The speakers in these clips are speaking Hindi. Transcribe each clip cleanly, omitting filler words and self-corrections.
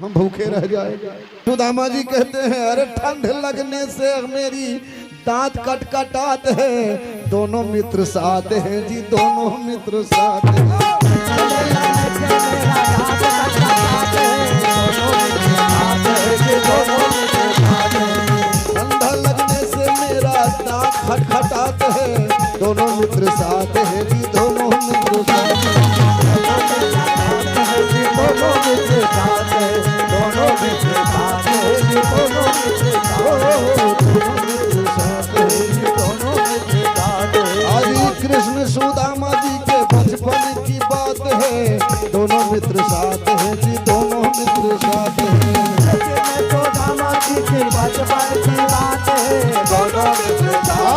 हम भूखे रह जाएंगे। सुदामा जी कहते हैं अरे ठंड लगने से मेरी दांत कटकटाते हैं, दोनों मित्र साथ हैं जी, दोनों मित्र साथ हैं। ठंडा लगने से मेरा दांत खटखटाते हैं, दोनों मित्र साथ हैं जी, दोनों मित्र साथ हैं। दोनों मित्र साथ हैं, दोनों मित्र साथ हैं जी, दोनों मित्र साथ हैं। आज कृष्ण सुदामा जी के बचपन की बात है, दोनों मित्र साथ हैं जी, दोनों मित्र साथ हैं। सुदामा जी के बचपन की बात है, दोनों मित्र साथ।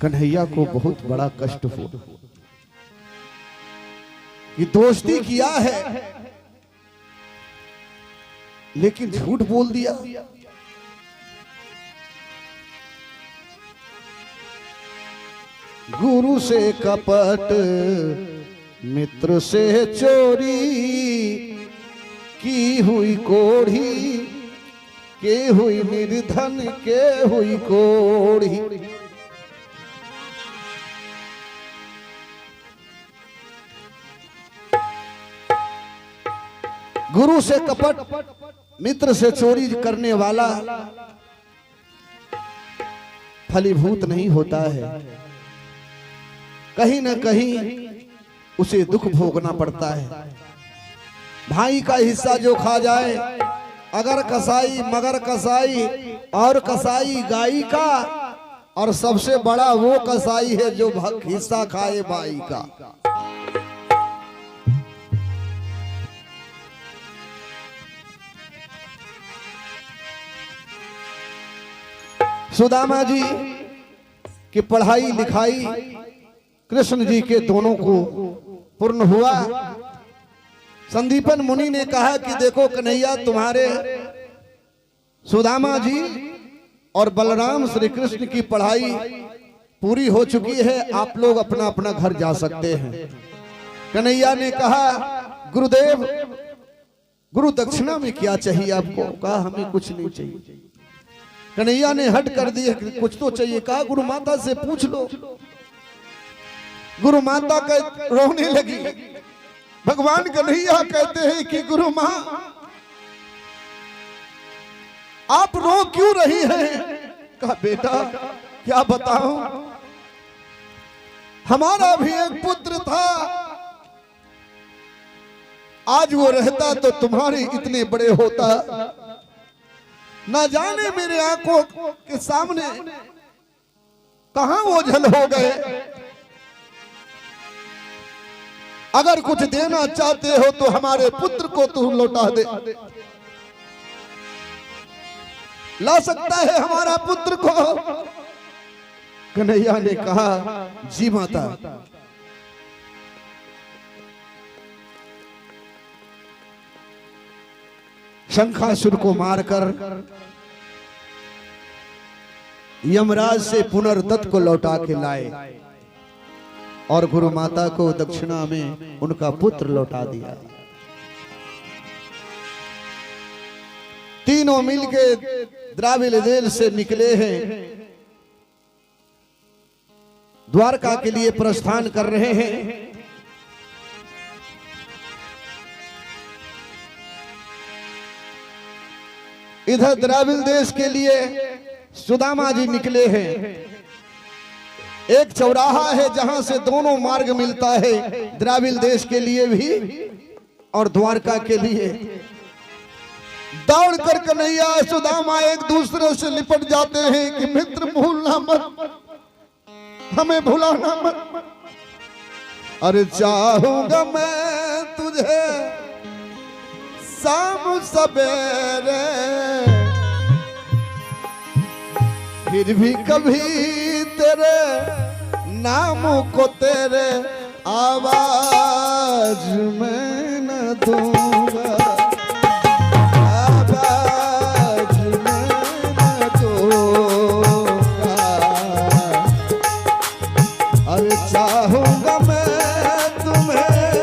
कन्हैया को बहुत बड़ा कष्ट हुआ कि दोस्ती किया है लेकिन झूठ बोल दिया। गुरु से कपट, मित्र से चोरी, की हुई कोढ़ी, के हुई निर्धन, के हुई कोढ़ी। गुरु से कपट, मित्र से चोरी करने वाला फलीभूत नहीं होता है, कहीं न कहीं उसे दुख भोगना पड़ता है। भाई का हिस्सा जो खा जाए, अगर कसाई मगर कसाई और कसाई गाई का, और सबसे बड़ा वो कसाई है जो हिस्सा खाए भाई का। सुदामा जी की पढ़ाई लिखाई कृष्ण जी के दोनों को पूर्ण हुआ। संदीपन मुनि ने कहा कि देखो कन्हैया, तुम्हारे सुदामा जी और बलराम श्री कृष्ण की पढ़ाई पूरी हो चुकी है, आप लोग अपना अपना घर जा सकते हैं। कन्हैया ने कहा गुरुदेव, गुरु दक्षिणा में क्या चाहिए आपको? कहा हमें कुछ नहीं चाहिए। कन्हैया ने हट कर दिया कि कुछ तो चाहिए। कहा गुरु माता से पूछ लो। गुरु माता का रोने लगी। भगवान कन्हैया कहते हैं कि गुरु मां आप रो क्यों रही हैं? कहा बेटा क्या बताऊं, हमारा भी एक पुत्र था, आज वो रहता तो तुम्हारे इतने बड़े होता, ना जाने मेरे आंखों के सामने कहां ओझल हो गए। अगर कुछ देना चाहते हो तो हमारे पुत्र को तू लौटा दे। ला सकता है हमारा पुत्र को? कन्हैया ने कहा जी माता। शंखासुर को मारकर यमराज से पुनर्दत्त को लौटा के लाए और गुरु माता को दक्षिणा में उनका पुत्र लौटा दिया। तीनों मिलके द्राविड़ देश से निकले हैं, द्वारका के लिए प्रस्थान कर रहे हैं। इधर द्राविड़ देश के लिए सुदामा जी निकले हैं। एक चौराहा है जहां से दोनों मार्ग मिलता है, द्राविड़ देश के लिए भी और द्वारका के लिए। दौड़ कर कन्हैया सुदामा एक दूसरे से लिपट जाते हैं कि मित्र भूलना मत, हमें भुलाना मत। अरे चाहूंगा मैं तुझे शाम सवेरे, फिर भी कभी तेरे नाम को तेरे आवाज में न दूंगा, आवाज में न दूंगा। अरे चाहूंगा मैं तुम्हें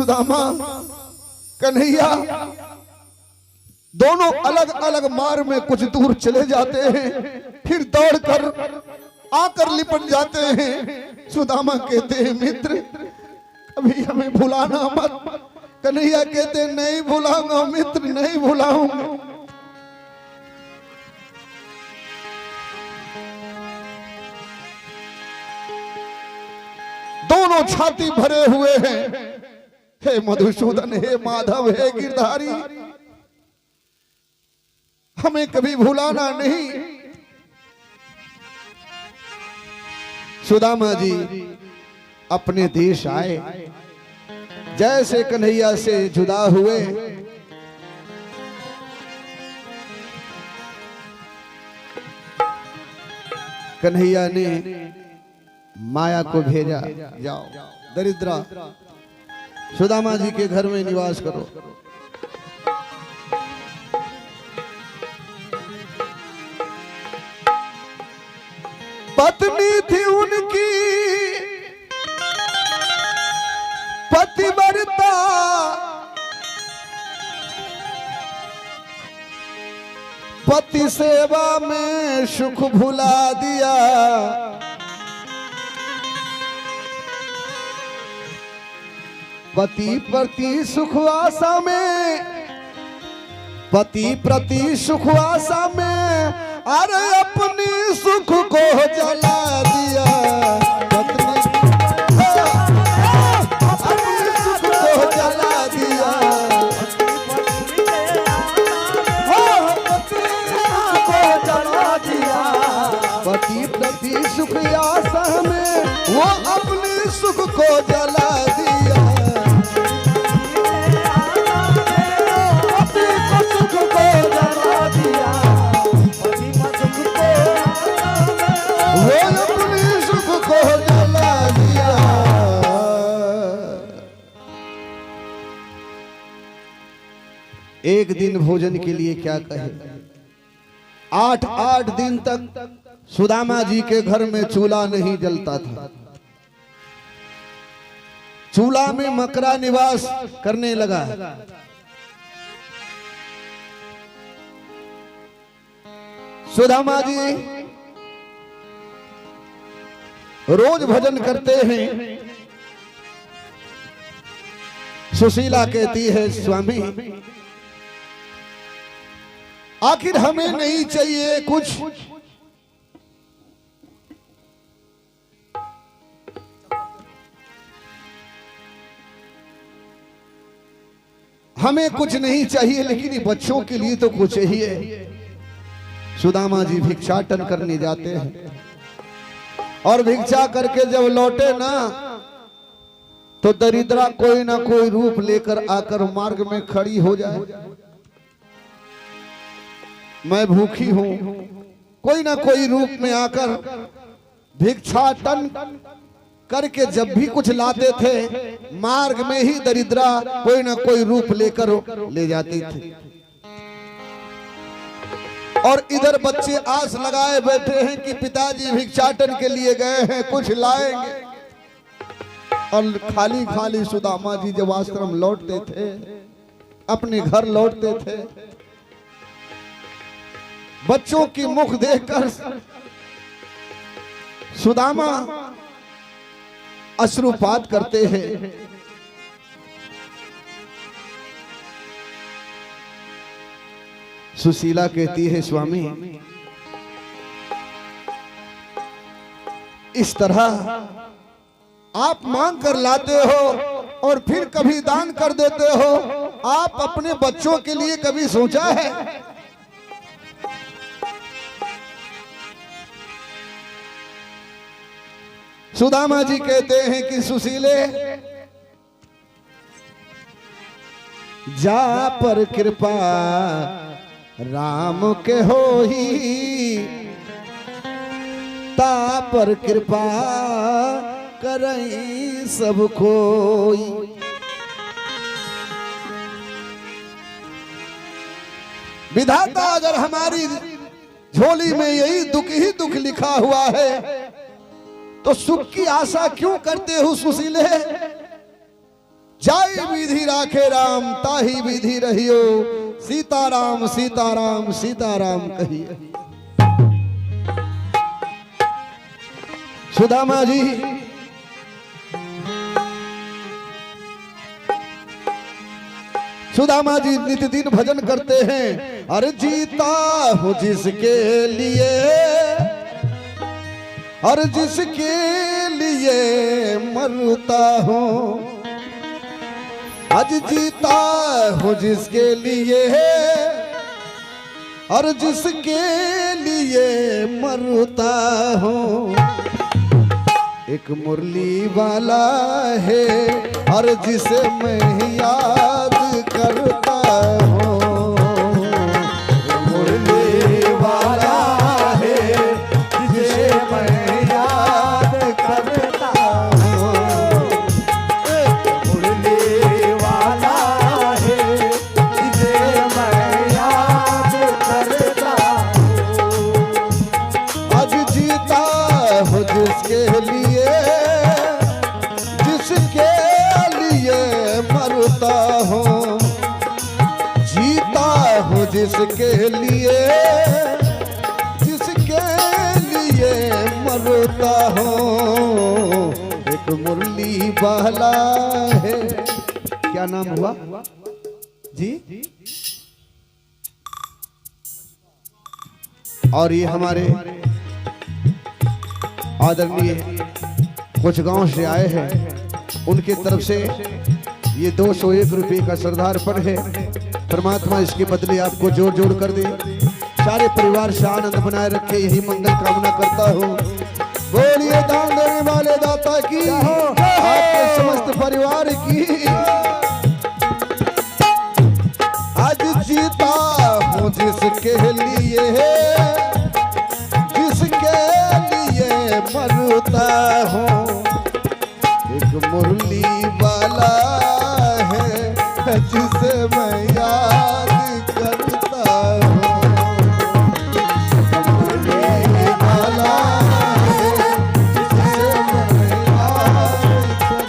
सुदामा कन्हैया दोनों अलग अलग मार्ग में कुछ दूर चले जाते हैं, फिर दौड़कर आकर लिपट जाते हैं। सुदामा कहते हैं मित्र कभी हमें भुलाना मत। कन्हैया कहते हैं नहीं भुलाऊंगा मित्र, नहीं भुलाऊंगा। दोनों छाती भरे हुए हैं, हे मधुसूदन, हे माधव, हे गिरधारी, हमें कभी भुलाना नहीं। सुदामा जी अपने देश आए, जैसे कन्हैया से जुदा हुए कन्हैया ने माया को भेजा, जाओ दरिद्रा सुदामा जी के घर में निवास करो। पत्नी थी उनकी पतिव्रता, पति सेवा में सुख भुला दिया। पति प्रति सुख आशा में, पति प्रति सुख आशा में, अरे अपनी सुख को जला दिया। पत्नी अपनी सुख को जला दिया, पति सुख को जला दिया। पति प्रति सुख आशा में वो अपनी सुख को जला दिया। एक दिन भोजन के लिए क्या कहे, 8 दिन तक सुदामा जी के घर में चूल्हा नहीं जलता था। चूल्हा में मकरा निवास करने लगा। सुदामा जी रोज भजन करते हैं। सुशीला कहती है स्वामी आखिर हमें नहीं चाहिए कुछ, हमें कुछ नहीं चाहिए, लेकिन बच्चों के लिए तो कुछ चाहिए। सुदामा जी भिक्षाटन करने जाते हैं और भिक्षा करके जब लौटे ना तो दरिद्रा कोई ना कोई रूप लेकर आकर मार्ग में खड़ी हो जाए। मैं भूखी हूं, कोई ना कोई रूप में आकर भिक्षाटन करके जब भी कुछ लाते थे मार्ग में ही दरिद्रा कोई ना कोई रूप लेकर ले जाती थी। और इधर बच्चे आस लगाए बैठे हैं कि पिताजी भिक्षाटन के लिए गए हैं, कुछ लाएंगे। और खाली खाली सुदामा जी जब आश्रम लौटते थे, अपने घर लौटते थे, बच्चों की मुख देखकर सुदामा अश्रुपात करते हैं। सुशीला कहती है स्वामी इस तरह आप मांग कर लाते हो और फिर कभी दान कर देते हो, आप अपने बच्चों के लिए कभी सोचा है? सुदामा जी कहते हैं कि सुशीले जा पर कृपा राम के होई, ता पर कृपा करई सब कोई। विधाता अगर हमारी झोली में यही दुख ही दुख लिखा हुआ है तो सुख की आशा क्यों करते हो सुशीले? जाई विधि राखे राम ताही विधि रहियो, सीताराम सीताराम सीताराम कहिए। सुदामा जी सुदामा जी नित्य दिन भजन करते हैं। अरे जीता हूं जिसके लिए, और जिसके लिए मरता हूं, आज जीता हूं जिसके लिए, और जिसके लिए मरता हूं। एक मुरली वाला है और जिसे मैं याद करता हूँ, मुरली वाला है जिसे मैं याद करता हूँ, मुरली वाला है जिसे मैं याद करता हूँ। आज जीता हूँ जिसके लिए, जिसके लिए मरता हूँ, जीता हूँ जिसके लिए, जिसके लिए मरता हूँ। एक मुरली वाला है, क्या नाम हुआ जी? और ये हमारे आदरणीय कुछ गांव से आए हैं, उनके तरफ से ये 201 रुपये का श्रद्धार्पण है। परमात्मा इसके बदले आपको जोड़ जोड़ कर दे, सारे परिवार से आनंद बनाए रखे, यही मंगल कामना करता हूँ। बोलिए दान देने वाले दाता की, आपके समस्त परिवार की। आज जीता हूँ जिसके लिए, जिसके लिए मरता हूँ। एक मुरली वाला है जिसे मैं याद करता हूँ, मुरली वाला है जिसे मैं याद करता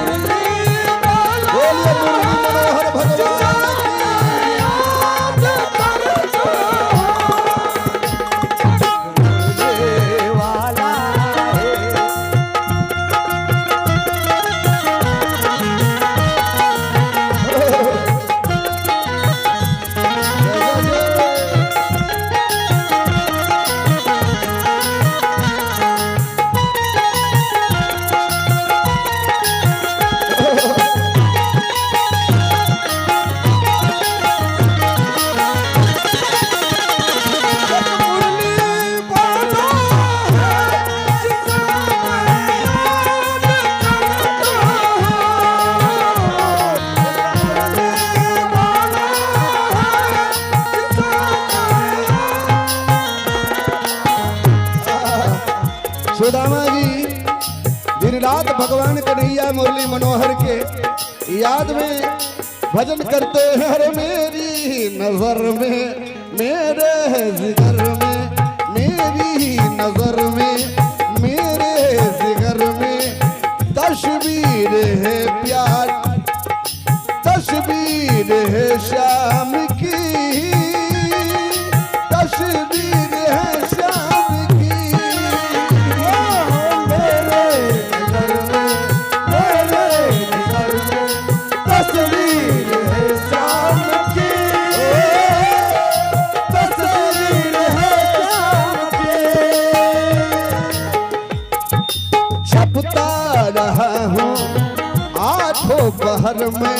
हूँ। बोलिए मुरली मनोहर भगवान की याद करता सुदामा जी दिन रात भगवान कन्हैया मुरली मनोहर के याद में भजन करते हैं। हर मेरी नजर में, मेरे जिगर में, मेरी नजर में, मेरे जिगर में तस्वीर है प्यार, तस्वीर है श्याम की, तस्वीर है श्याम की। रहा हूँ आठों पहर में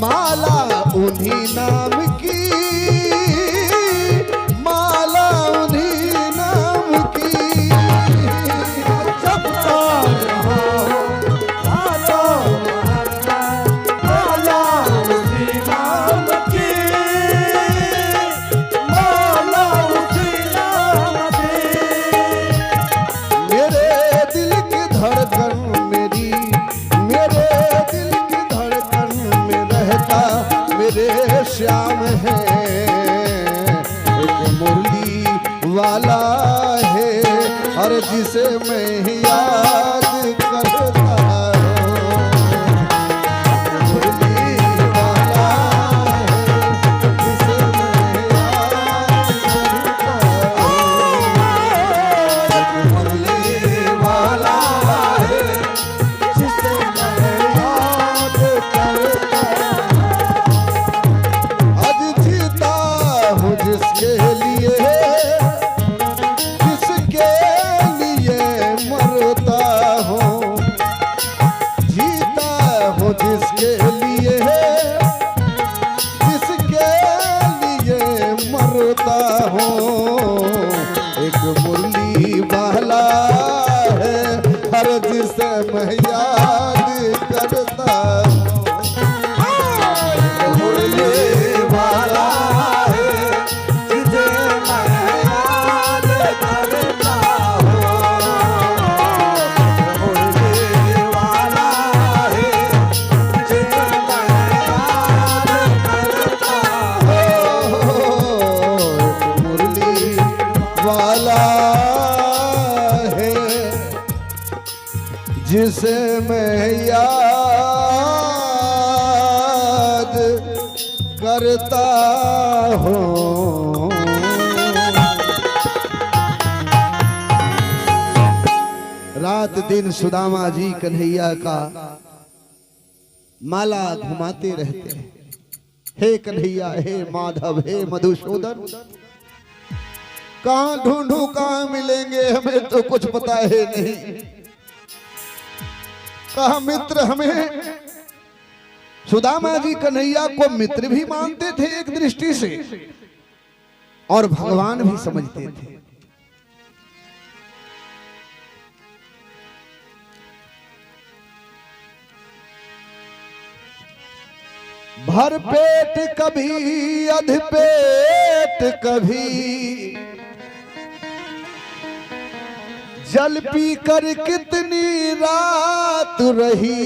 माला उन्हीं नाम की, माला उन्हीं नाम की। जपता रहा हूँ आठों पहर में माला उन्हीं नाम की, माला उन्हीं नाम की। मेरे दिल की धड़कन मेरी, मेरे दिल की धड़कन में रहता मेरे श्याम है। एक मुरली वाला है और जिसे मैं याद करता मैं याद करता मुरली वाला है जिसे मैं याद करता मुरली वाला है जिसे मैं याद करता मुरली वाला जिसे मैं याद करता हूँ। रात दिन सुदामा जी कन्हैया का माला घुमाते रहते हैं। हे कन्हैया, हे माधव, हे मधुसूदन, कहाँ ढूंढूं कहाँ मिलेंगे, हमें तो कुछ पता है नहीं। कहा मित्र, हमें सुदामा जी कन्हैया को मित्र भी मानते थे एक दृष्टि से और भगवान भी समझते थे। भर पेट कभी अध पेट कभी जल पी कर कितनी रात रही,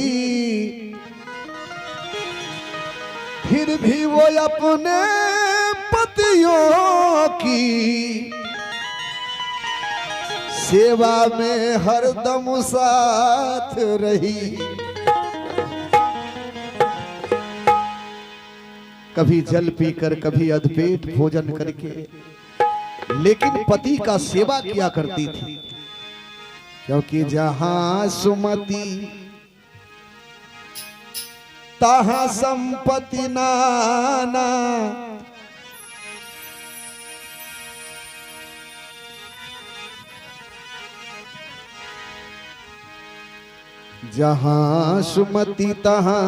फिर भी वो अपने पतियों की सेवा में हरदम साथ रही। कभी जल पीकर, कभी अधपेट भोजन करके, लेकिन पति का सेवा किया करती थी। क्योंकि जहां सुमति तहां संपत्ति नाना, जहां सुमति तहां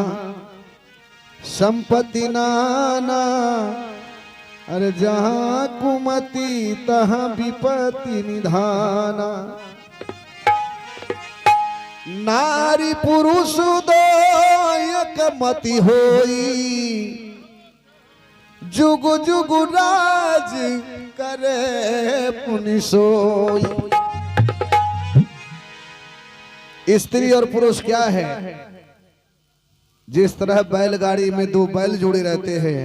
संपत्ति नाना, अरे जहां कुमति तहां विपत्ति निधाना। नारी पुरुष दो एक मति होई, जुग जुग राज करे पुनि सोई। स्त्री और पुरुष क्या है? जिस तरह बैलगाड़ी में दो बैल जुड़े रहते हैं,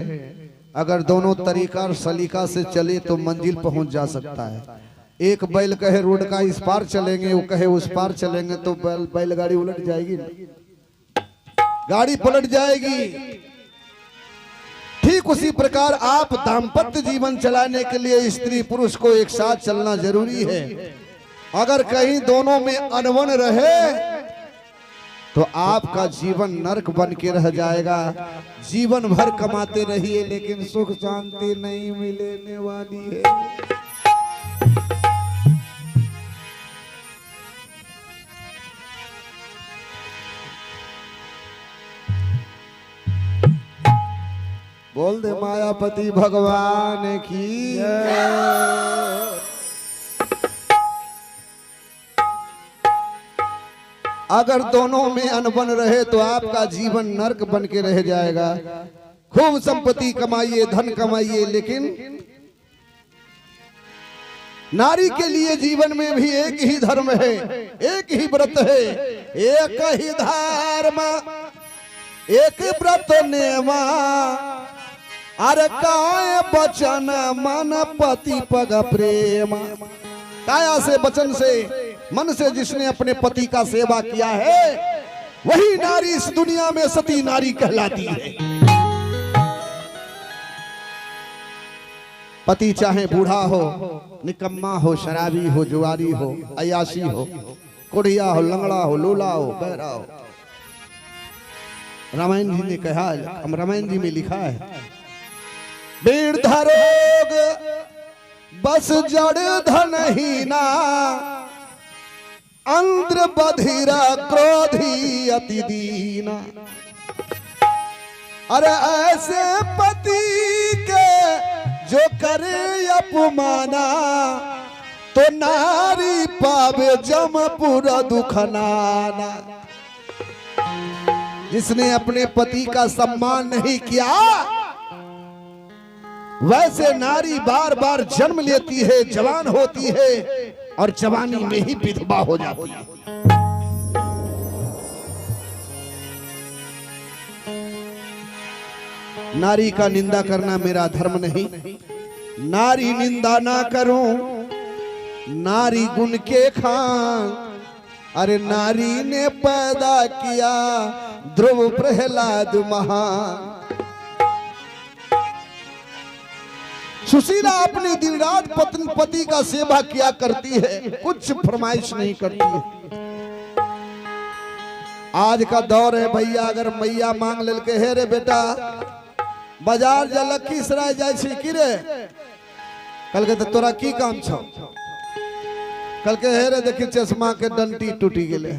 अगर दोनों तरीका और सलीका से चले तो मंजिल पहुंच जा सकता है। एक बैल कहे रोड का इस पार चलेंगे, वो कहे उस पार चलेंगे, तो बैलगाड़ी उलट जाएगी, गाड़ी पलट जाएगी। ठीक उसी प्रकार आप दाम्पत्य जीवन चलाने के लिए स्त्री पुरुष को एक साथ चलना जरूरी है। अगर कहीं दोनों में अनबन रहे तो आपका जीवन नरक बन के रह जाएगा। जीवन भर कमाते रहिए लेकिन सुख शांति नहीं मिलने वाली है। बोल दे मायापति भगवान की। अगर दोनों में अनबन रहे तो आपका जीवन नरक बन के रह जाएगा। खूब संपत्ति कमाइए, धन कमाइए, लेकिन नारी के लिए जीवन में भी एक ही धर्म है, एक ही व्रत है, एक ही धर्म, एक व्रत नेमा। अरे काय बचन मन पति पग प्रेम। काया से, वचन से मन से जिसने अपने पति का सेवा किया है वही नारी इस दुनिया में सती नारी कहलाती है। पति चाहे बूढ़ा हो, निकम्मा हो, शराबी हो, जुआरी हो, अयाशी हो, कुड़िया हो, लंगड़ा हो, लोला हो, बहरा हो। रामायण जी ने कहा, हम रामायण जी में लिखा है, वृद्ध रोग बस जड़ धनहीना, अंध्र बधिरा क्रोधी अति दीना। अरे ऐसे पति के जो करे अपमाना, तो नारी पावे जमपुर दुखनाना। जिसने अपने पति का सम्मान नहीं किया वैसे नारी बार बार जन्म लेती है, जवान होती है और जवानी में ही विधवा हो जाती है। नारी का निंदा करना मेरा धर्म नहीं, नारी निंदा ना करूं, नारी गुण के खान। अरे नारी ने पैदा किया ध्रुव प्रहलाद महान। सुशीला अपनी दिन रात पति का सेवा किया करती है, कुछ फरमाइश नहीं करती है। आज का दौर है भैया, अगर मैया मांग लेल के हे रे बेटा बाजार जा लखीसराय जाय छी कि रे, कल के तोरा की काम छौ, कल के हे रे देखी चश्मा के डंटी टूटी गेले,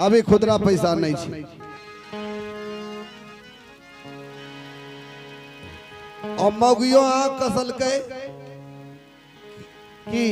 अभी खुदरा पैसा नहीं छै। और मौगियो आँख कसल के कि